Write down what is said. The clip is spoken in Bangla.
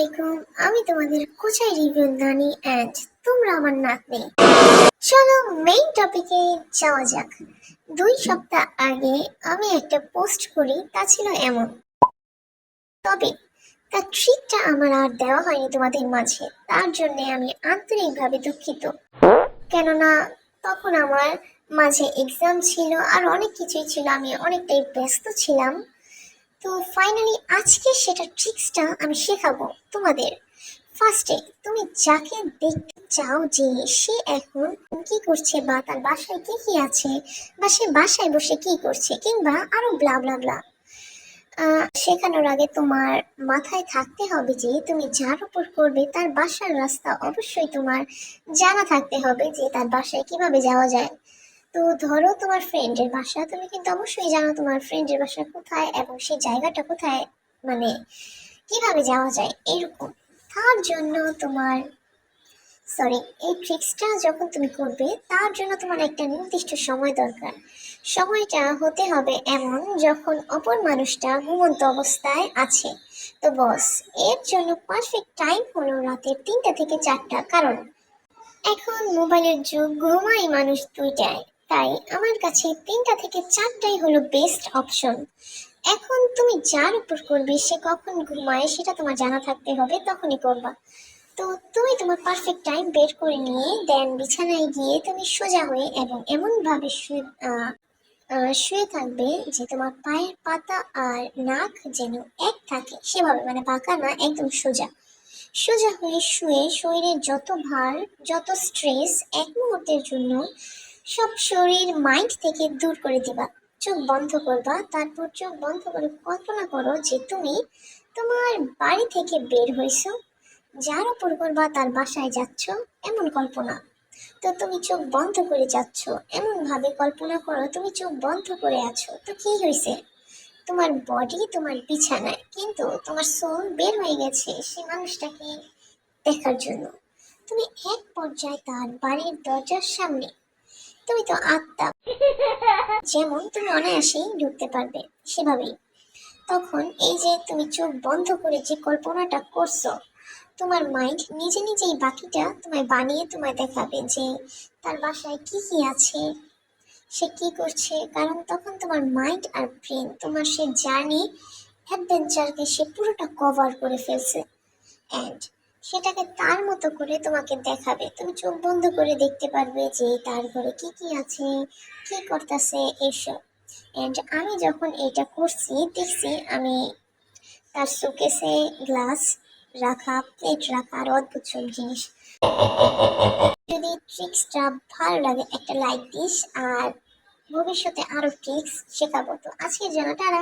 আলাইকুম। আমি তোমাদের কোচাই রিভিউ নানি অ্যান্ড তোমরা আমার নাতনি। চলো মেইন টপিকে যাওয়া যাক। 2 সপ্তাহ আগে আমি একটা পোস্ট করি, তা ছিল এমন। তবে তার ট্রিকটা আমার আর দেওয়া হয়নি তোমাদের মাঝে, তার জন্য আমি আন্তরিকভাবে দুঃখিত। কেননা তখন আমার মাঝে এক্সাম ছিল আর অনেক কিছুই ছিল, আমি অনেকটাই ব্যস্ত ছিলাম। তো ফাইনালি আজকে সেটা ট্রিক্সটা আমি শেখাবো তোমাদের। ফার্স্টে তুমি যাকে দেখতে চাও যে সে এখন কি করছে বা তার বাসায় কি কি আছে বা সে বাসায় বসে কি করছে কিংবা আরো ব্লা ব্লা ব্লা, শেখানোর আগে তোমার মাথায় থাকতে হবে যে তুমি যার উপর করবে তার বাসার রাস্তা অবশ্যই তোমার জানা থাকতে হবে যে তার বাসায় কিভাবে যাওয়া যায়। তো ধরো তোমার ফ্রেন্ডের বাসা, তুমি কিন্তু অবশ্যই জানো তোমার ফ্রেন্ডের বাসা কোথায় এবং সেই জায়গাটা কোথায়, মানে কিভাবে যাওয়া যায় এরকম। তার জন্য তোমার এই ট্রিক্সটা যখন তুমি করবে তার জন্য তোমার একটা নির্দিষ্ট সময় দরকার। সময়টা হতে হবে এমন যখন অপর মানুষটা ঘুমন্ত অবস্থায় আছে। তো বস, এর জন্য পারফেক্ট টাইম হলো রাতের 3টা থেকে 4টা, কারণ এখন মোবাইলের যুগ, ঘুমাই মানুষ 2টায়। তাই আমার কাছে 3টা থেকে 4টাই হলো বেস্ট অপশন। এখন তুমি যার উপর করবে সে কখন ঘুমায় সেটা তোমার জানা থাকতে হবে, তখনই করবা। তো তুমি তোমার পারফেক্ট টাইম বের করে নিয়ে দেন বিছানায় গিয়ে তুমি সোজা হয়ে এবং এমন ভাবে শুয়ে থাকবে যে তোমার পায়ের পাতা আর নাক যেন এক থাকে, সেভাবে, মানে বাঁকা না, একদম সোজা। সোজা হয়ে শুয়ে শরীরের যত ভার, যত স্ট্রেস এক মুহূর্তের জন্য সব শরীর মাইন্ড থেকে দূর করে দিবা। চোখ বন্ধ করবা, তারপর চোখ বন্ধ করে কল্পনা করো যে তুমি তোমার বাড়ি থেকে বের হইছো, যার উপর করবা তার বাসায় যাচ্ছ, এমন কল্পনা। তো তুমি চোখ বন্ধ করে যাচ্ছ, এমন ভাবে কল্পনা করো তুমি চোখ বন্ধ করে আছো। তো কি হয়েছে, তোমার বডি তোমার বিছানায়, কিন্তু তোমার সোল বের হয়ে গেছে সে মানুষটাকে দেখার জন্য। তুমি এক পর্যায়ে তার বাড়ির দরজার সামনে, তুমি তো আত্মা, যেমন তুমি অনায়াসেই ঢুকতে পারবে সেভাবেই। তখন এই যে তুমি চোখ বন্ধ করে যে কল্পনাটা করছো, তোমার মাইন্ড নিজে নিজেই বাকিটা তোমায় বানিয়ে তোমায় দেখাবে যে তার বাসায় কি কি আছে, সে কি করছে। কারণ তখন তোমার মাইন্ড আর ব্রেন তোমার সে জার্নি, অ্যাডভেঞ্চারকে সে পুরোটা কভার করে ফেলছে অ্যান্ড সেটাকে তার মতো করে তোমাকে দেখাবে। তুমি চোখ বন্ধ করে দেখতে পারবে যে তার ঘরে কি কি আছে, কি করতেছে এইসব। অ্যান্ড আমি যখন এটা করছি দেখছি আমি তার শোকেসে গ্লাস রাখা, প্লেট রাখা আর অদ্ভুত সব জিনিস। যদি ট্রিক্সটা ভালো লাগে একটা লাইক দিস, আর ভবিষ্যতে আরো ট্রিক্স শেখাবো। তো আজকের জন্য টাটা।